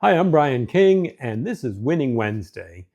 Hi, I'm Brian King, and this is Winning Wednesday.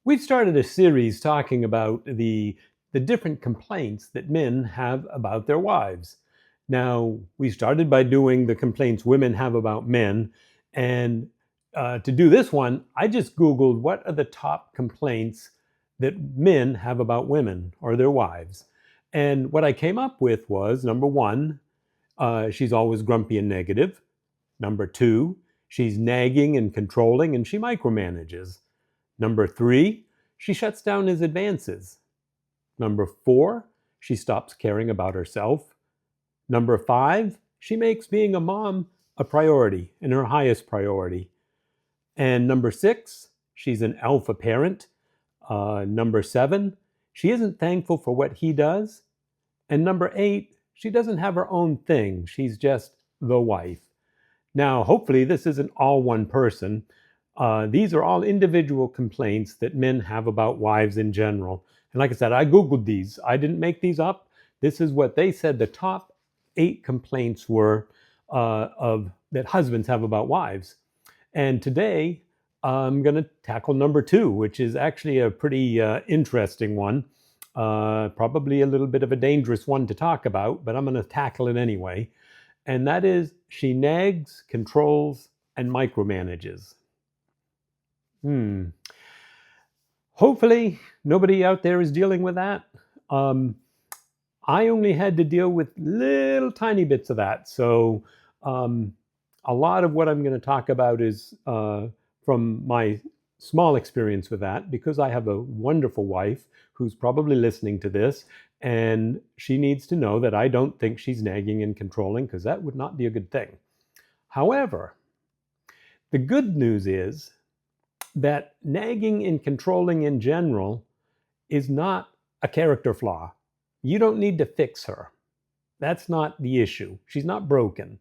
We've started a series talking about the different complaints that men have about their wives. Now, we started by doing the complaints women have about men, and to do this one, I just Googled what are the top complaints that men have about women or their wives. And what I came up with was number one, she's always grumpy and negative. Number two, she's nagging and controlling and she micromanages. Number three, she shuts down his advances. Number four, she stops caring about herself. Number five, she makes being a mom a priority and her highest priority. And number six, she's an alpha parent. Number seven, she isn't thankful for what he does. And number eight, she doesn't have her own thing. She's just the wife. Now, hopefully, this isn't all one person. These are all individual complaints that men have about wives in general. And like I said, I Googled these. I didn't make these up. This is what they said the top 8 complaints were of that husbands have about wives. And today, I'm going to tackle number 2, which is actually a pretty interesting one. Probably a little bit of a dangerous one to talk about, but I'm going to tackle it anyway. And that is she nags, controls, and micromanages. Hopefully, nobody out there is dealing with that. I only had to deal with little tiny bits of that. So a lot of what I'm going to talk about is from my small experience with that, because I have a wonderful wife who's probably listening to this, and she needs to know that I don't think she's nagging and controlling, because that would not be a good thing. However, the good news is that nagging and controlling in general is not a character flaw. You don't need to fix her. That's not the issue. She's not broken.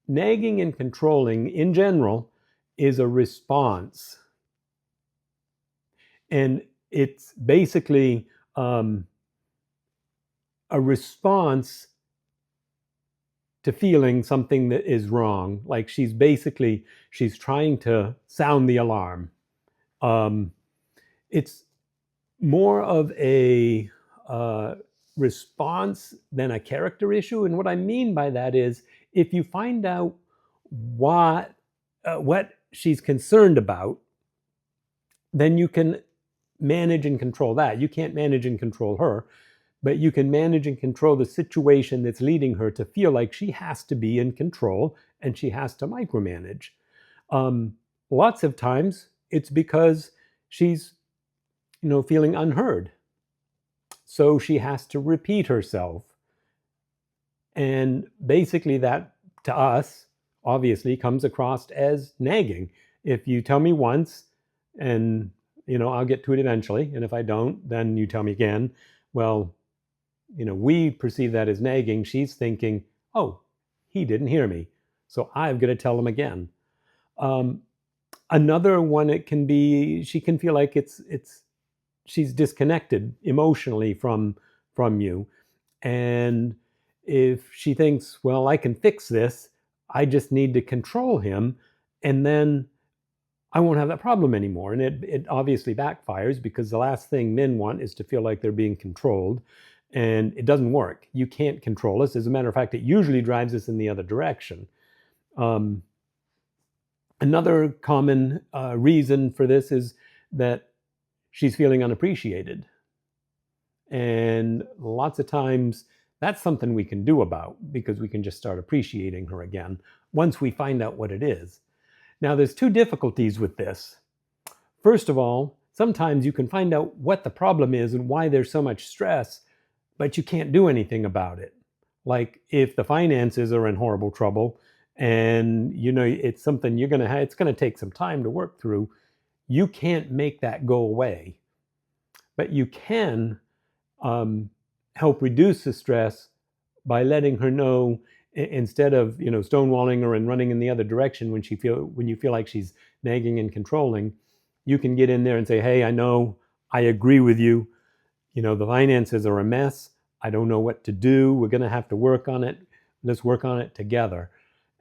Nagging and controlling in general is a response. And it's basically a response to feeling something that is wrong. Like she's trying to sound the alarm. It's more of a response than a character issue. And what I mean by that is if you find out what she's concerned about, then you can manage and control that. You can't manage and control her, but you can manage and control the situation that's leading her to feel like she has to be in control and she has to micromanage. Lots of times it's because she's, feeling unheard. So she has to repeat herself. And basically that, to us, obviously comes across as nagging. If you tell me once and, I'll get to it eventually, and if I don't, then you tell me again. Well, we perceive that as nagging. She's thinking, oh, he didn't hear me, so I've got to tell him again. Another one, it can be, she can feel like she's disconnected emotionally from you. And if she thinks, well, I can fix this, I just need to control him, and then I won't have that problem anymore. And it obviously backfires, because the last thing men want is to feel like they're being controlled. And it doesn't work. You can't control us. As a matter of fact, it usually drives us in the other direction. Another common reason for this is that she's feeling unappreciated. And lots of times that's something we can do about, because we can just start appreciating her again once we find out what it is. Now, there's 2 difficulties with this. First of all, sometimes you can find out what the problem is and why there's so much stress, but you can't do anything about it. Like if the finances are in horrible trouble and it's something it's going to take some time to work through, you can't make that go away. But you can help reduce the stress by letting her know, instead of stonewalling her and running in the other direction when you feel like she's nagging and controlling. You can get in there and say, hey, I know, I agree with you. The finances are a mess. I don't know what to do. We're going to have to work on it. Let's work on it together.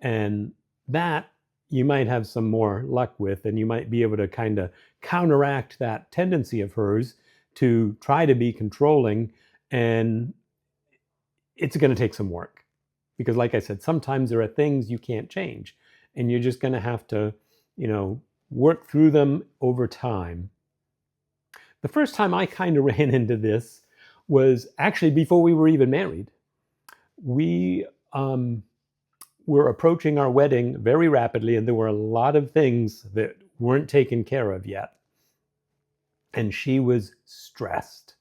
And that you might have some more luck with, and you might be able to kind of counteract that tendency of hers to try to be controlling. And it's going to take some work because, like I said, sometimes there are things you can't change, and you're just going to have to, work through them over time. The first time I kind of ran into this was actually before we were even married. We were approaching our wedding very rapidly, and there were a lot of things that weren't taken care of yet. And she was stressed,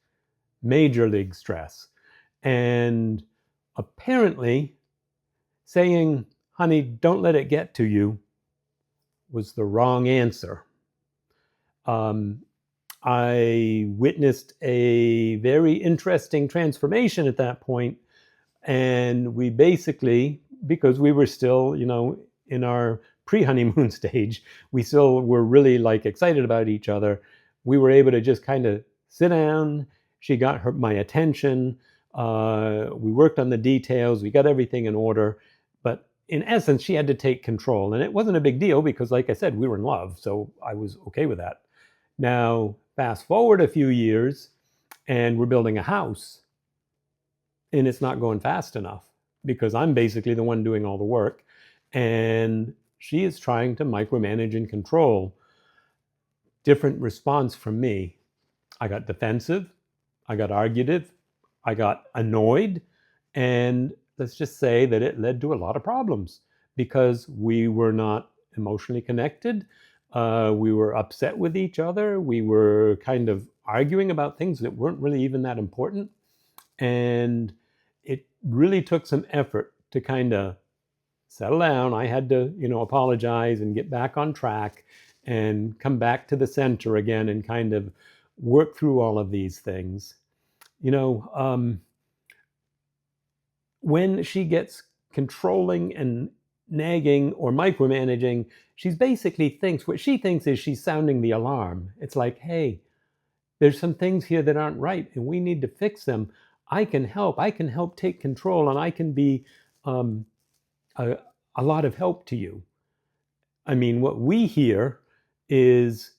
major league stress. And apparently saying, honey, don't let it get to you, was the wrong answer. I witnessed a very interesting transformation at that point, and we basically, because we were still, in our pre-honeymoon stage, we still were really excited about each other. We were able to just kind of sit down. She got my attention. We worked on the details. We got everything in order. But in essence, she had to take control. And it wasn't a big deal because, like I said, we were in love. So I was okay with that. Now, fast forward a few years, and we're building a house. And it's not going fast enough because I'm basically the one doing all the work. And she is trying to micromanage and control. Different response from me. I got defensive. I got argumentative. I got annoyed. And let's just say that it led to a lot of problems because we were not emotionally connected. We were upset with each other. We were kind of arguing about things that weren't really even that important. And it really took some effort to kind of settle down. I had to, apologize and get back on track and come back to the center again and kind of work through all of these things. When she gets controlling and nagging or micromanaging, she basically thinks, what she thinks is she's sounding the alarm. It's like, hey, there's some things here that aren't right and we need to fix them. I can help take control, and I can be a lot of help to you. I mean, what we hear is,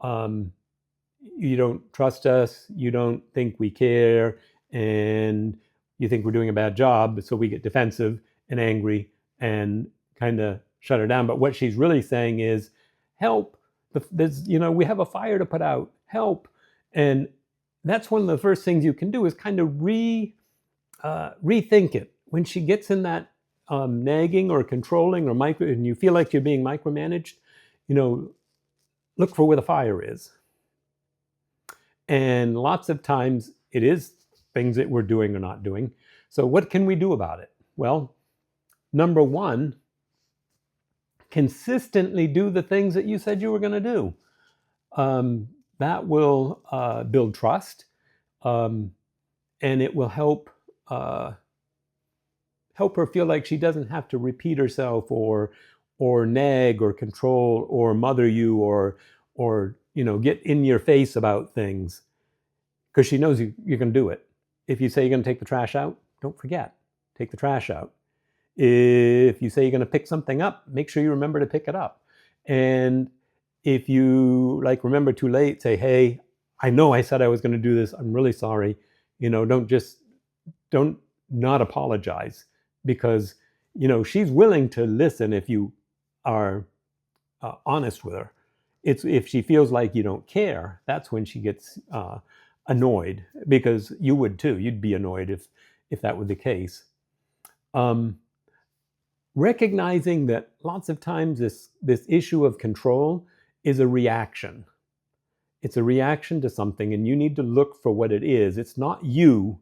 you don't trust us, you don't think we care, and you think we're doing a bad job, so we get defensive and angry and kind of shut her down. But what she's really saying is, help, we have a fire to put out, help. And that's one of the first things you can do is kind of rethink it. When she gets in that nagging or controlling or and you feel like you're being micromanaged, look for where the fire is. And lots of times it is things that we're doing or not doing. So what can we do about it? Well, number one, consistently do the things that you said you were going to do. That will build trust, and it will help her feel like she doesn't have to repeat herself or nag or control or mother you or get in your face about things, because she knows you're going to do it. If you say you're going to take the trash out, don't forget, take the trash out. If you say you're going to pick something up, make sure you remember to pick it up. And if you remember too late, say, hey, I know I said I was going to do this. I'm really sorry. Don't not apologize, because, she's willing to listen if you are honest with her. It's if she feels like you don't care, that's when she gets annoyed, because you would too. You'd be annoyed if that were the case. Recognizing that lots of times this issue of control is a reaction. It's a reaction to something, and you need to look for what it is. It's not you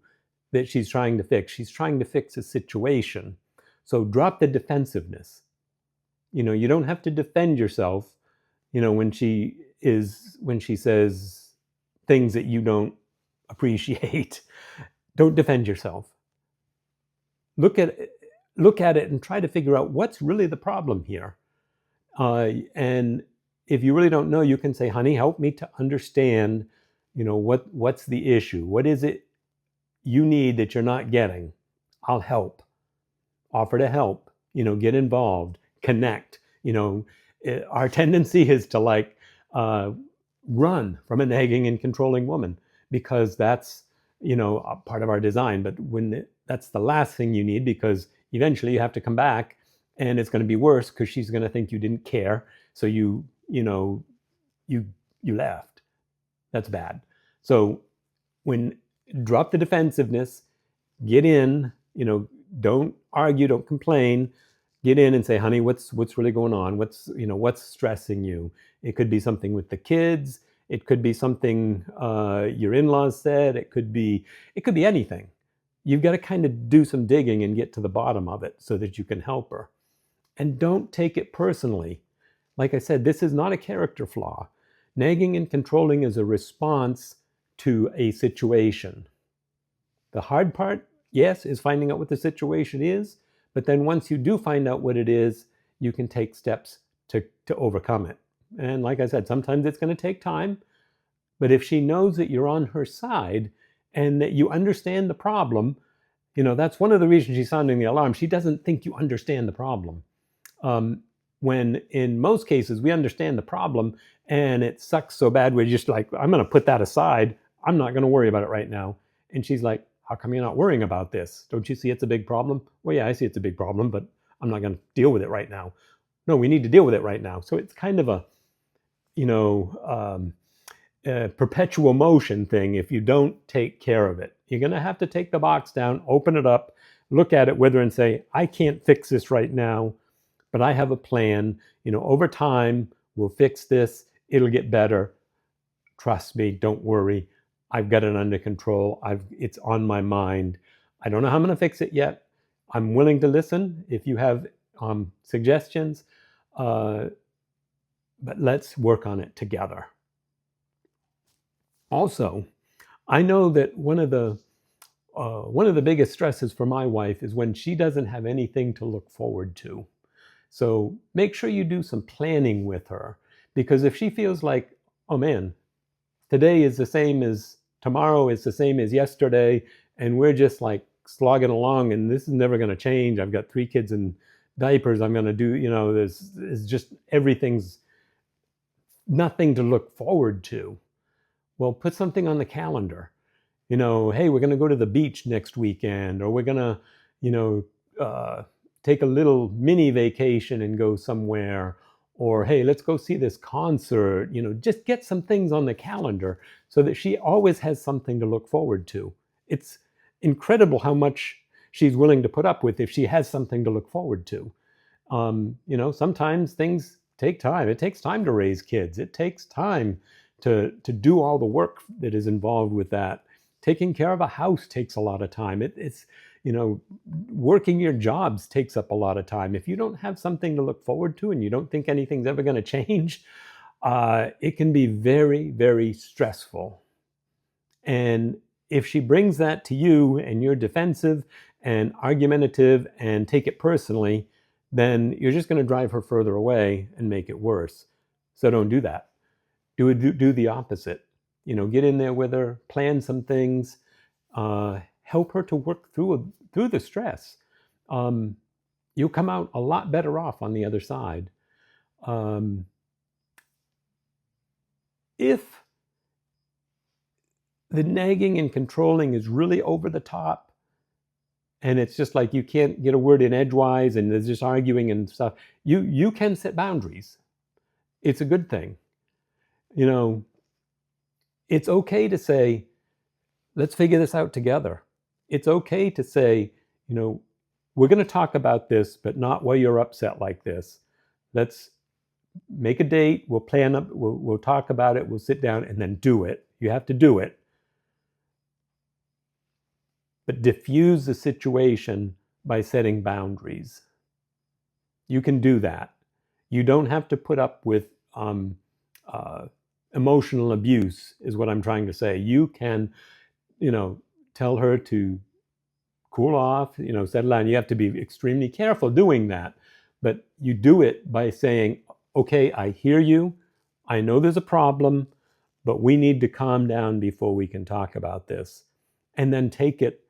that she's trying to fix. She's trying to fix a situation. So drop the defensiveness. You don't have to defend yourself, when she says things that you don't appreciate. Don't defend yourself. Look at it and try to figure out what's really the problem here. And if you really don't know, you can say, honey, help me to understand, what's the issue? What is it you need that you're not getting? I'll help. Offer to help, get involved, connect. Our tendency is to uh, run from a nagging and controlling woman because that's a part of our design. But that's the last thing you need, because eventually you have to come back, and it's going to be worse because she's going to think you didn't care, so you you left. That's bad. So when drop the defensiveness, get in, don't argue, don't complain. Get in and say, honey, what's really going on? What's stressing you? It could be something with the kids. It could be something your in-laws said. It could be anything. You've got to kind of do some digging and get to the bottom of it so that you can help her. And don't take it personally. Like I said, this is not a character flaw. Nagging and controlling is a response to a situation. The hard part, yes, is finding out what the situation is. But then once you do find out what it is, you can take steps to overcome it. And like I said, sometimes it's going to take time. But if she knows that you're on her side and that you understand the problem, that's one of the reasons she's sounding the alarm. She doesn't think you understand the problem. When in most cases we understand the problem and it sucks so bad, we're just like, I'm going to put that aside. I'm not going to worry about it right now. And she's like, how come you're not worrying about this? Don't you see it's a big problem? Well, yeah, I see it's a big problem, but I'm not going to deal with it right now. No, we need to deal with it right now. So it's kind of a perpetual motion thing if you don't take care of it. You're going to have to take the box down, open it up, look at it with her and say, I can't fix this right now, but I have a plan. Over time, we'll fix this. It'll get better. Trust me, don't worry. I've got it under control. It's on my mind. I don't know how I'm going to fix it yet. I'm willing to listen if you have suggestions, but let's work on it together. Also, I know that one of the biggest stresses for my wife is when she doesn't have anything to look forward to. So make sure you do some planning with her, because if she feels like, oh man, today is the same as tomorrow, is the same as yesterday, and we're just like slogging along and this is never going to change. I've got 3 kids in diapers. I'm going to do, there's just everything's nothing to look forward to. Well, put something on the calendar. Hey, we're going to go to the beach next weekend, or we're going to, take a little mini vacation and go somewhere, or hey, let's go see this concert. Just get some things on the calendar so that she always has something to look forward to. It's incredible how much she's willing to put up with if she has something to look forward to. Sometimes things take time. It takes time to raise kids. It takes time to do all the work that is involved with that. Taking care of a house takes a lot of time. It's working your jobs takes up a lot of time. If you don't have something to look forward to and you don't think anything's ever going to change, it can be very, very stressful. And if she brings that to you and you're defensive and argumentative and take it personally, then you're just going to drive her further away and make it worse. So don't do that. Do the opposite. Get in there with her, plan some things, help her to work through the stress. You'll come out a lot better off on the other side. If the nagging and controlling is really over the top, and it's just like you can't get a word in edgewise, and there's just arguing and stuff, you can set boundaries. It's a good thing. It's okay to say, let's figure this out together. It's okay to say, we're going to talk about this, but not while you're upset like this. Let's make a date. We'll plan up. We'll talk about it. We'll sit down and then do it. You have to do it. But diffuse the situation by setting boundaries. You can do that. You don't have to put up with emotional abuse, is what I'm trying to say. You can, tell her to cool off, settle down. You have to be extremely careful doing that. But you do it by saying, okay, I hear you. I know there's a problem, but we need to calm down before we can talk about this. And then take it,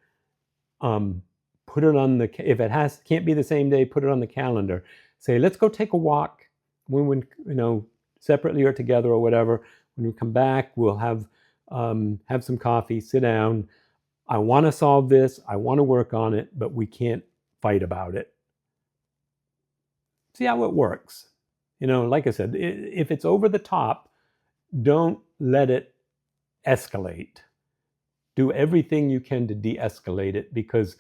put it on if it can't be the same day, put it on the calendar. say, let's go take a walk. When separately or together or whatever. When we come back, we'll have some coffee, sit down. I want to solve this. I want to work on it, but we can't fight about it. See how it works. Like I said, if it's over the top, don't let it escalate. Do everything you can to de-escalate it, because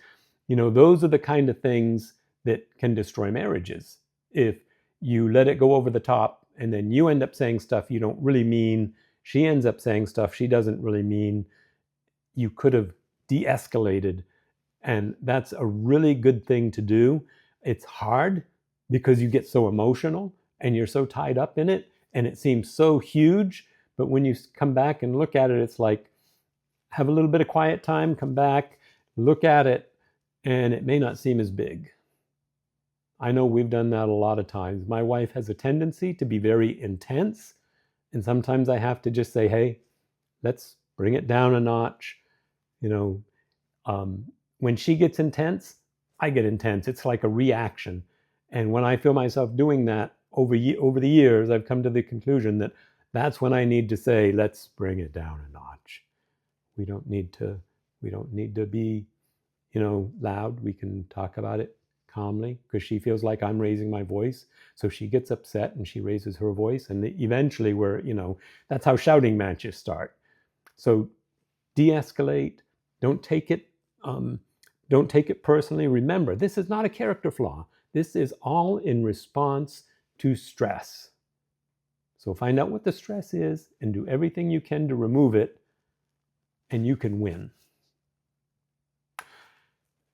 those are the kind of things that can destroy marriages. If you let it go over the top and then you end up saying stuff you don't really mean, she ends up saying stuff she doesn't really mean, you could have de-escalated. And that's a really good thing to do. It's hard because you get so emotional and you're so tied up in it and it seems so huge. But when you come back and look at it, it's like, have a little bit of quiet time, come back, look at it, and it may not seem as big. I know we've done that a lot of times. My wife has a tendency to be very intense, and sometimes I have to just say, hey, let's bring it down a notch. When she gets intense, I get intense. It's like a reaction. And when I feel myself doing that over the years, I've come to the conclusion that that's when I need to say, let's bring it down a notch. We don't need to be, loud. We can talk about it calmly, because she feels like I'm raising my voice. So she gets upset and she raises her voice. And eventually that's how shouting matches start. So de-escalate. Don't take it personally. Remember, this is not a character flaw. This is all in response to stress. So find out what the stress is and do everything you can to remove it, and you can win.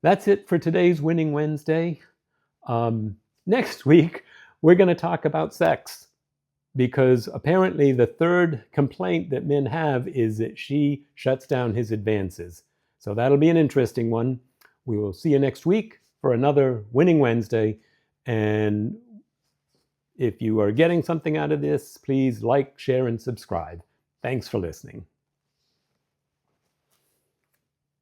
That's it for today's Winning Wednesday. Next week, we're going to talk about sex, because apparently the third complaint that men have is that she shuts down his advances. So that'll be an interesting one. We will see you next week for another Winning Wednesday. And if you are getting something out of this, please like, share, and subscribe. Thanks for listening.